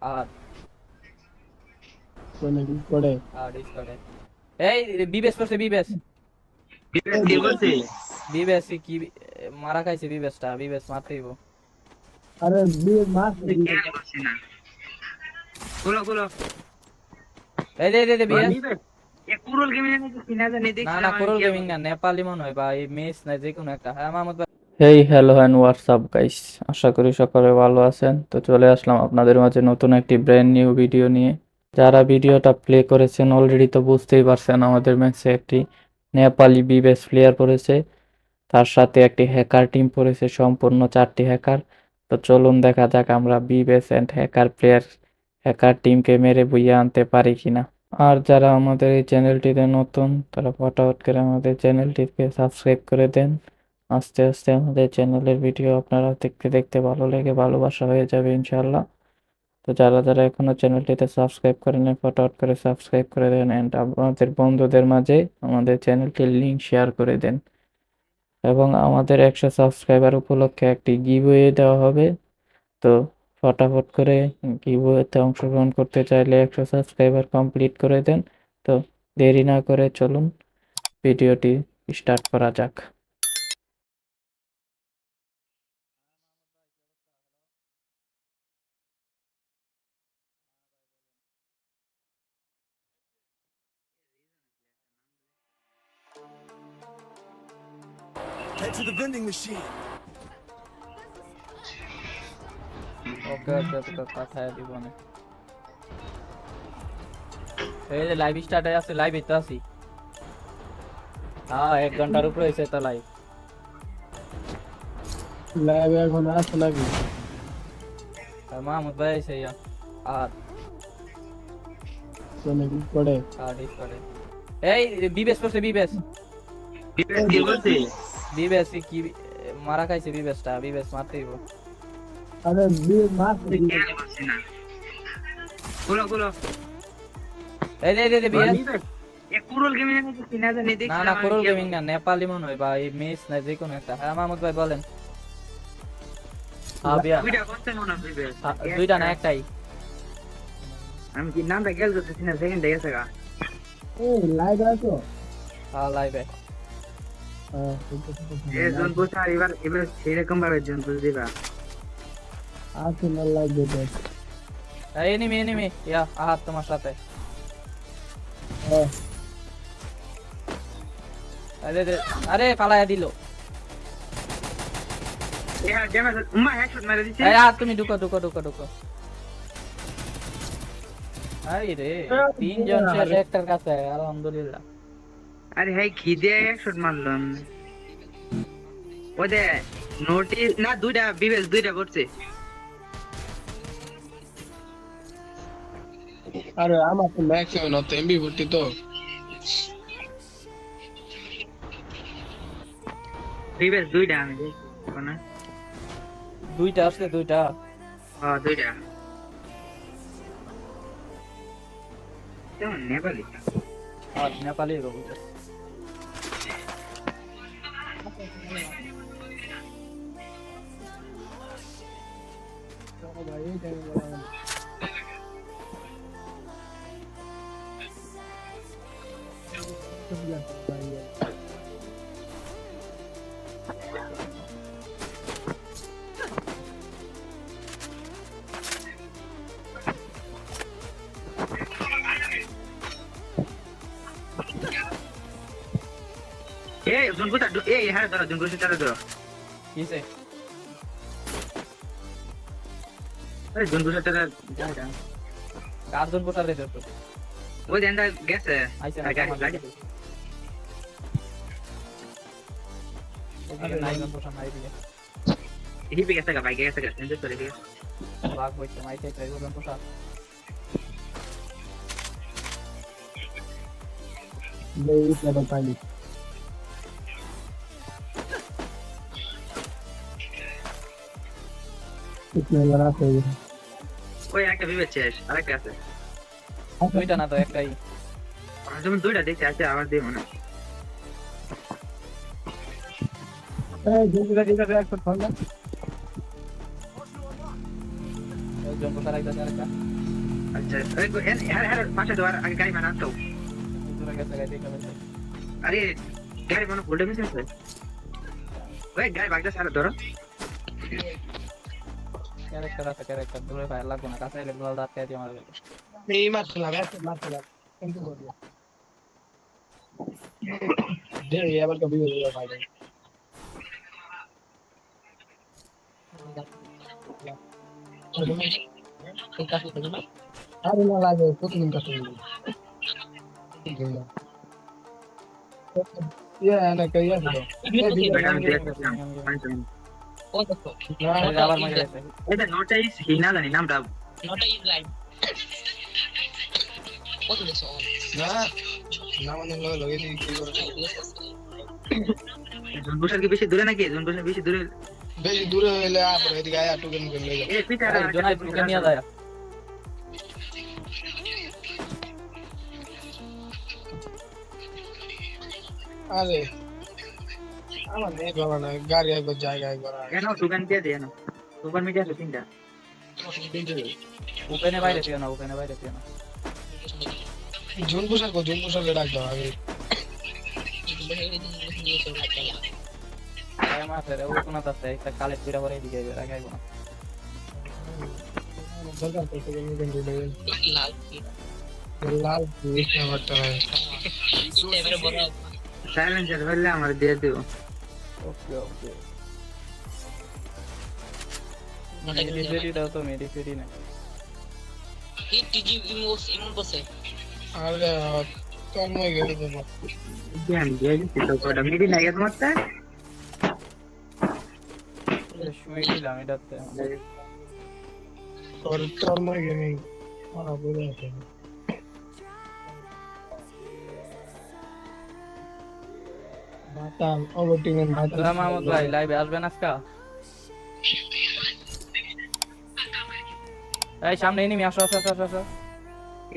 আর মানে ডিসকর্ডে ডিসকর্ডে এই বিবেস করছে বিবেস বিবেক কি বলছি? বিবেস কি মারা খাইছে বিবেস মারতেইব আরে বিয়ে মাস খেয়াল করছি না। খুলো খুলো। এই দে বিবেস বিবেক এ কুরুল গেমিং এর কিছু না জানি না দেখছিলাম না আমি কোরল খেয়াল গেমিং না করছি। নেপালি মনে হয় বা এই মেস না যে কোনো একটা হ্যাঁ মাহমুদ ভাই hey hello and WhatsApp guys, আশা করি সকলে ভালো আছেন। তো চলে আসলাম আপনাদের মাঝে নতুন একটি ব্র্যান্ড নিউ ভিডিও নিয়ে। যারা ভিডিওটা প্লে করেছেন অলরেডি তো বুঝতেই পারছেন আমাদের ম্যাচে একটি নেপালি বিবেস প্লেয়ার পড়েছে, তার সাথে একটি হ্যাকার টিম পড়েছে, সম্পূর্ণ 4টি হ্যাকার। তো চলুন দেখা যাক আমরা বিবেস অ্যান্ড হ্যাকার প্লেয়ার হ্যাকার টিমকে মেরে বইয়ে আনতে পারি কিনা। আর যারা আমাদের এই চ্যানেলটিতে নতুন তারা ফটাফট করে আমাদের চ্যানেলটিকে সাবস্ক্রাইব করে দেন। আস্তে আস্তে আমাদের চ্যানেলের ভিডিও আপনারা দেখতে দেখতে ভালো লেগে ভালোবাসা হয়ে যাবে ইনশাল্লাহ। তো যারা এখনো চ্যানেলটিতে সাবস্ক্রাইব করেনি ফটাফট করে সাবস্ক্রাইব করে দেন অ্যান্ড আপনাদের বন্ধুদের মাঝে আমাদের চ্যানেলটির লিঙ্ক শেয়ার করে দেন। এবং আমাদের 100 সাবস্ক্রাইবার উপলক্ষে একটি গিভওয়ে দেওয়া হবে। তো ফটাফট করে গিভওয়েতে অংশগ্রহণ করতে চাইলে 100 সাবস্ক্রাইবার কমপ্লিট করে দেন। তো দেরি না করে চলুন ভিডিওটি স্টার্ট করা যাক। Head to the vending machine. ওকে ওকে ওকে পাঠায় দিব না। এই যে লাইভ স্টার্ট হয়ে আছে, লাইভ তো আছি। হ্যাঁ 1 ঘন্টার উপরে হয়েছে তো লাইভ। লাইভে এখন আসে নাকি? মাহমুদ ভাই এসে আর মানে ডিসকর্ডে ডিসকর্ডে এই বিবেস করছে বিবেস বিবেক কি বলছি? কি মারা খাইছে বিবেস মারতেইব আরে বিয়ে মাস খেয়াল করছি না। খুলো খুলো। এই দে বিবেস বিবেক এ কুরুল গেমিং এর কিছু না জানি না দেখছিলাম না আমি কোরল খেয়াল গেমিং না নেপালি মনে হয় বা এই মেস না যে কোনো একটা হ্যাঁ মাহমুদ ভাই বলেন। করছি। দুইটা করতে মনে হয় বিবেক। দুইটা না একটাই। আমি কি নামটা খেয়াল করতেছি না, সেকেন্ড গেছে গা। এই লাইভে আছো? হ্যাঁ লাইভে এ জনপুর স্যার এবার সেরকম ভাবে জনপুর দিবা। আছে না লাইভ দেখে? এনিমি ইয়া তোমার সাথে আরে পালায়া দিল। এ হ্যাঁ ড্যামেজ উম্মা হেডশট মেরে দিছে। তুমি ঢুকো। আরে রে 3 জন শেষ একটার কাছে, আলহামদুলিল্লাহ। আরে হ্যাঁ খিদে হেডশট মারলাম। ওদে নোটিস না দুইটা বিবেক দুইটা করছে। আরে আমার তো ম্যাক্স হয় না তো এমবি ভর্তি তো। বিবেক দুইটা আমি দেখছি কোনা। দুইটা আসছে দুইটা। হ্যাঁ দুইটা। কেমন নেপালি? আর নেপালি বলতে ভাই এই টাইমে এই জনপুর এই হ্যাঁ ধরো জনপুর সাথে ধরো। কিসে আরে জনপুর সাথে কার্জন পোটালে তো ওই দেনটা গেছে। আইছে আর গাড়ি গাড়ি এদিকে নাই জন পোষা নাই দিকে হিপে গেছে গা বাইকে গেছে গা সেন্টার করে গেছে। লাগ হইছে মাইতে তাই জন পোষা এই সেটা পাইনি। কিতনে লড়া কই? ওই একটা বিবেক শেষ আরেকটা আছে। দুইটা না তো একটাই। আর যেমন দুইটা দেখতে আছে আবার দিয়ে মনে এই দুইটা একটু ফোন না। একজন কোথায় রাখতে আরেকটা আচ্ছা ওই হ্যাঁ পাশে তো আর আগে গাড়ি বানাতো দূরে গেছে গাড়ি দেখে ফেলছে। আরে গাড়ি মানে ভুলটা মিস হয়েছে ওই গাড়ি বাইকটা সারা ধরো ক্যারেক্টার আছে ক্যারেক্টার দূরে ফায়ার লাগবে না কাছে এলে গোল দাঁত দিয়ে মারবে এই মারছিলাম মারছিলাম কিন্তু করি দে এবার তো বিয়ে হয়ে ভাই আরে না লাগে কতদিন কাছে ইয়া না কইয়া দিও বেটা আমি দেখলাম আবার মজা গেছে এটা নোটাই হিনা জানি নামটা না না মানে লগে দিই কি করে জুনবুসার কি বেশি দূরে নাকি জুনবুসার বেশি দূরে বেশি দূরে হইলে আপরে এদিকে আয়া টুকেন করে লই যাও এ পিছাড়া জোনাই টুকে নিয়ে যায় আরে আমার নেই বাবা না গাড়ি একবার জায়গায় করা কেন দোকান দিয়ে দে না সুপার মিডিয়া আছে তিনটা ওপেনে বাইরে দিও না ওপেনে বাইরে দিও না জুন পোশাক ডাক দাও আগে টাইম আছে রে ওই কোনাতে আছে একটা কালেক্ট করে পরে এদিকে আগে আইবো না দরকার পড়ছে কেন কেন লাল কি আমারটা সাইলেন্সার হলে আমার দিয়ে দিও ওকে ওকে মেডিসিটি দাও তো মেডিসিটি না আরে তন্ময় গেল তো ধ্যান দিয়ে দিতে তো কোডা মিডি লাগে তোমারটা শুয়ে দিলাম এটাতে তোর তন্ময় গেমিং ওরা বলে আছে বাতাম ওভারটিমেন্ট তোরা মাহমুদ ভাই লাইভে আসবেন আজকা এই সামনে এনিমি আসো আসো আসো আসো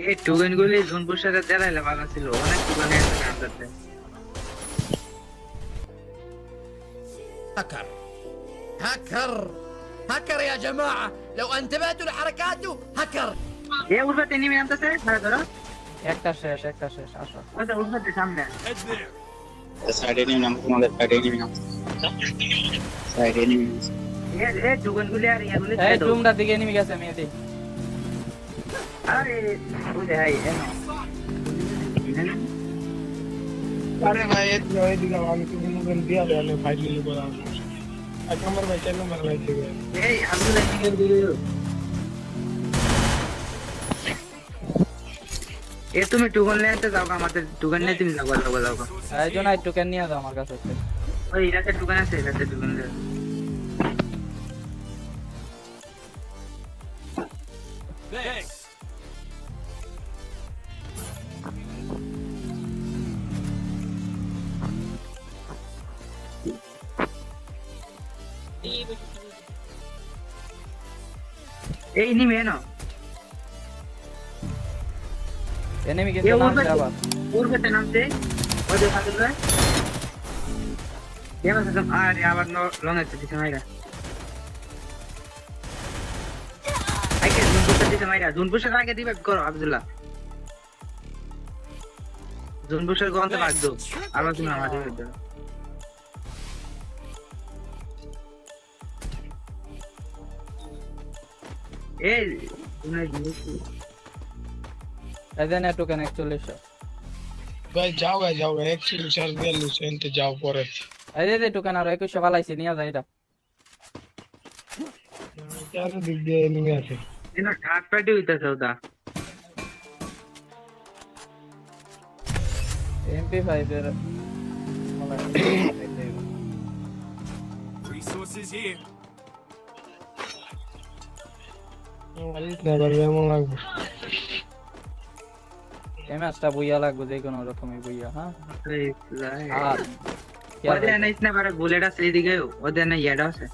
এই টুগেন গুলি জুনবুসারে দেলাইলে ভালো ছিল অনেক টুগেন আছে কাঁদাতে هاكر هاكر هاكر يا جماعة لو انتبهتوا لحركاته هاكر এ উঠতে নেমে আনতেছে ধরো ধরো একটা শেষ আসো ওটা উঠতে সামনে সাইডে নিয়ে নাম তোমাদের সাইডে নিয়ে নাম সাইডে নিয়ে এ টুগেন গুলি আর ইয়াগুলি এই তোমরা দিকে এনিমি গেছে মেয়েদি আরে বুঝে হাই এনো আরে ভাই এদিকে আমি তো মুগন দিয়া দেলে ফাইট নিয়ে বলা এক নম্বর ভাই চার নম্বর ভাই থেকে এই আব্দুল্লাহ টিকেন দিও এ তুমি টুগন লেতে যাও আমাদের টুগন নিয়ে তুমি যাও যাও এই জোনাই টোকেন নিয়ে দাও আমার কাছে ওই রাতে টুগন আছে রাতে টুগন দে Thanks. এই নিমে এনো এনিমি গেছে নামছে আবার পূর্বেতে নামছে ওদের সাথে যায় এবার সাথে আরে আবার লং আছে দিছে মাইরা আইকে জুনপুষের দিছে মাইরা জুনপুষের আগে দিবে করো আব্দুল্লাহ জুনপুষের গন্ধ বাদ দাও আবার তুমি আমাদের দাও এই তুমি এদেন টোকেন 41 ভাই যাও একচুয়ালি চার দিয়ে লুসেন্টে যাও পরে এই টোকেন আর 21 বালাইছি নিয়ে যায় এটা চার দিক দিয়ে নিয়ে আছে এনো ঠাট পাটি হইতাছে ওটা MP5 এর Resources here. নেবার এমন লাগবে এমএসটা বুইয়া লাগবে যে কোনো রকমই বুইয়া হ্যাঁ আর ওদের না ইসনে বারে বুলেট আছে এদিকে ওদের না ইয়াডা আছে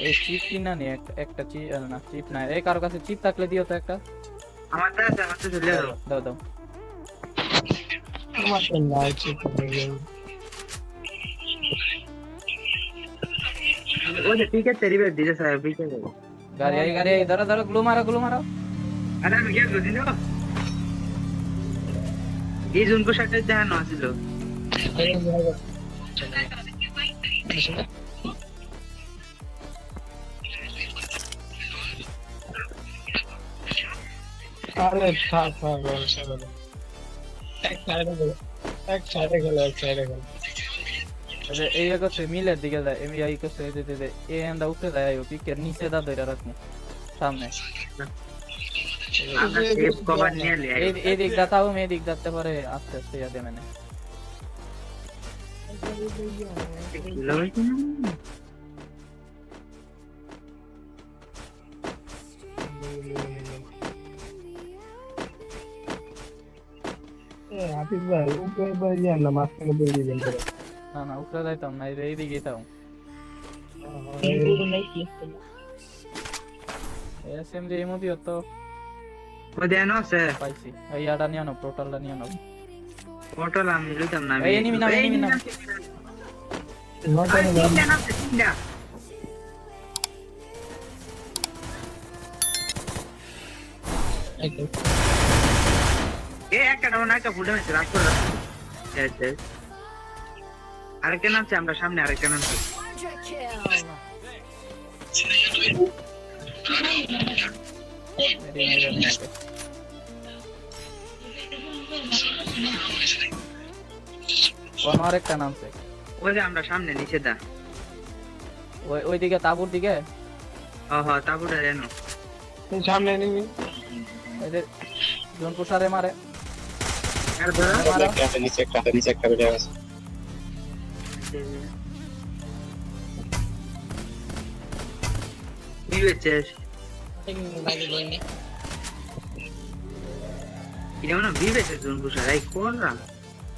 এই চিপ কিনা নি একটা চিপ না চিপ না এই কারো কাছে চিপ থাকলে দিও তো একটা আমার কাছে চলে যাও দাও আমার তো নাই চিপ वो जो ठीक है तेरी बात दीजिए साहब ठीक है गाड़ी आई धरो धरो ग्लू मारो अरे আমি কি বুঝিনি এই জুনকো সাথে দেখানো ছিল আরে থাক এক সাইডে গেল এই করছে মিলের দিকে যায় এমনি এই করছে এই এন্ডা উঠে যায় ও পিকের নিচে দা ধরে রাখমু সামনে আমরা সেভ কভার নিয়ে লে এই দিক দাতাও মে দিক দাতে পারে আস্তে আস্তে যাবে মানে হাফিজ ভাই উপরে বাইরে না মাঝখানে বেরিয়ে গেল না উপরে যাইতাম না এই দিকে যাইতাম এসএমজি এমডি তো ও দেনো আছে পাইছি এই আডা নিয়ে নাও টোটালটা নিয়ে নাও পটল আমি লইতাম না এই এনিমি না এ একটা না একটা ফুটে মেরে রাখ করে আরেকটা নামছে আমরা সামনে আরেকটা নামছে কোন আরেকটা নামছে ওই যে আমরা সামনে নিচে দা ওই দিকে তাবুর দিকে হ্যাঁ তাবুটা জানো সামনে নিবি এদের জন পুষারে মারে আর ধরো নিচে একটা বেড়ে আছে কি হচ্ছে এটা মানে বিবেচের জন্য বুঝা এই কোনরা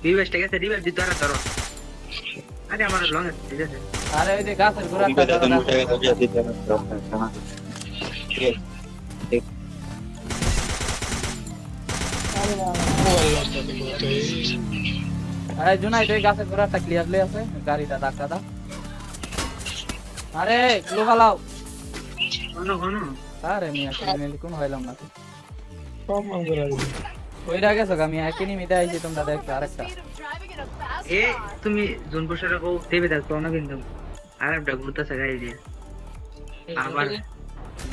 বিবেচটা গেছে রিভাইভ দিতে আর ধরো আরে আমার লং আছে ঠিক আছে আরে ওই যে গাছের গোড়াটা বিবেদা ধরো, উঠে গেছে দিয়ে দিতে হবে ঠিক আছে আরে জুনাইদ ওই গাছের গোড়াটা ক্লিয়ারলি আছে গাড়িটা ধাক্কা দাও আরে গ্লু ফালাও কোন আরে মিয়া ক্রিমিনাল কোন হইলাম না কম মান করে দিবি ওইটা গেছো আমি একই মিটা আইছি তোমরা দেখছো আরেকটা এ তুমি জোনপুরের কো দেবে দেখো না কিন্তু আরেকটা ঘুরতেছে গাড়ি দিয়ে আবার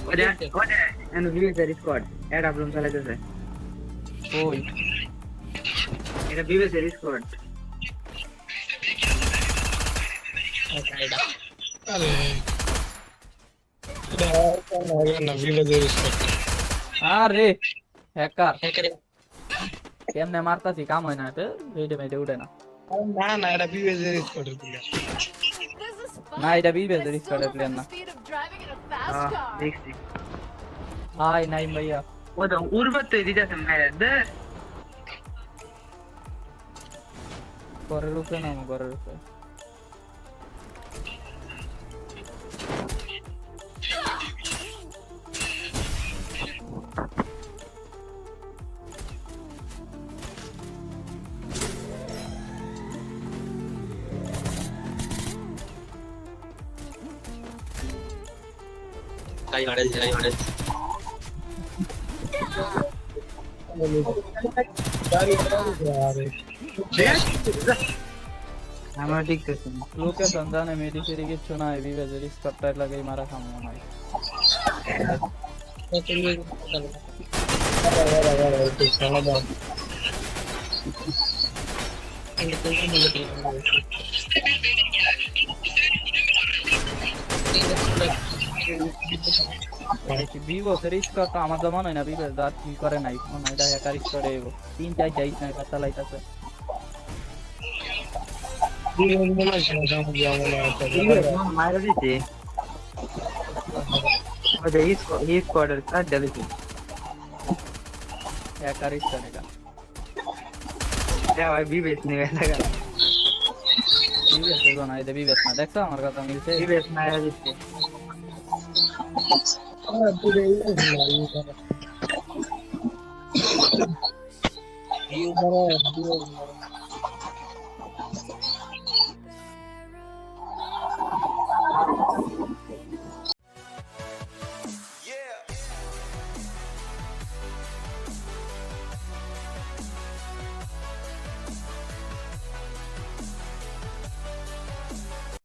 ওটা এন্ড বিবেচের স্কোয়াড এড আপলোড চালাতেছে ওই এটা বিবেচের স্কোয়াড আরে না ভিলেজের রেসপেক্ট আরে হ্যাকার কেমনে মারতাছি কাম হয় না তো এইটা মেটে উঠে না না এটা ভিলেজের রেসপেক্ট প্লেয়ার না এটা বিবেচ রিস্টার্টের প্লেয়ার না দেখছি হাই নাই ভাইয়া ও তো উড়বত তো দিতেছে মায়ের দে ঘরের উপরে নামো ঘরের উপরে যাই হড়ে আমার ঠিক আছে লোকে সন্ধানে মেডিসিরি কিচ্ছু নাই বিবেচ রিস্টার্টার লাগাই মারা খামো নাই ভিভো রিস্টার্টটা আমার জমা নয় না বিবেচ দাঁত কি করে নাই মনে হয় এটা হ্যাকার করে তিন চার যাইস না কথা লাইতাছে মায়ের দিতে ওদের স্কোয়াডের কাজ দিতে হ্যাকার করে এটা ভাই বিবেচ নিয়ে দেখা বিবেচ তো না এটা বিবেচ না দেখছো আমার কথা মিলছে বিবেচ মায়ের দিতে You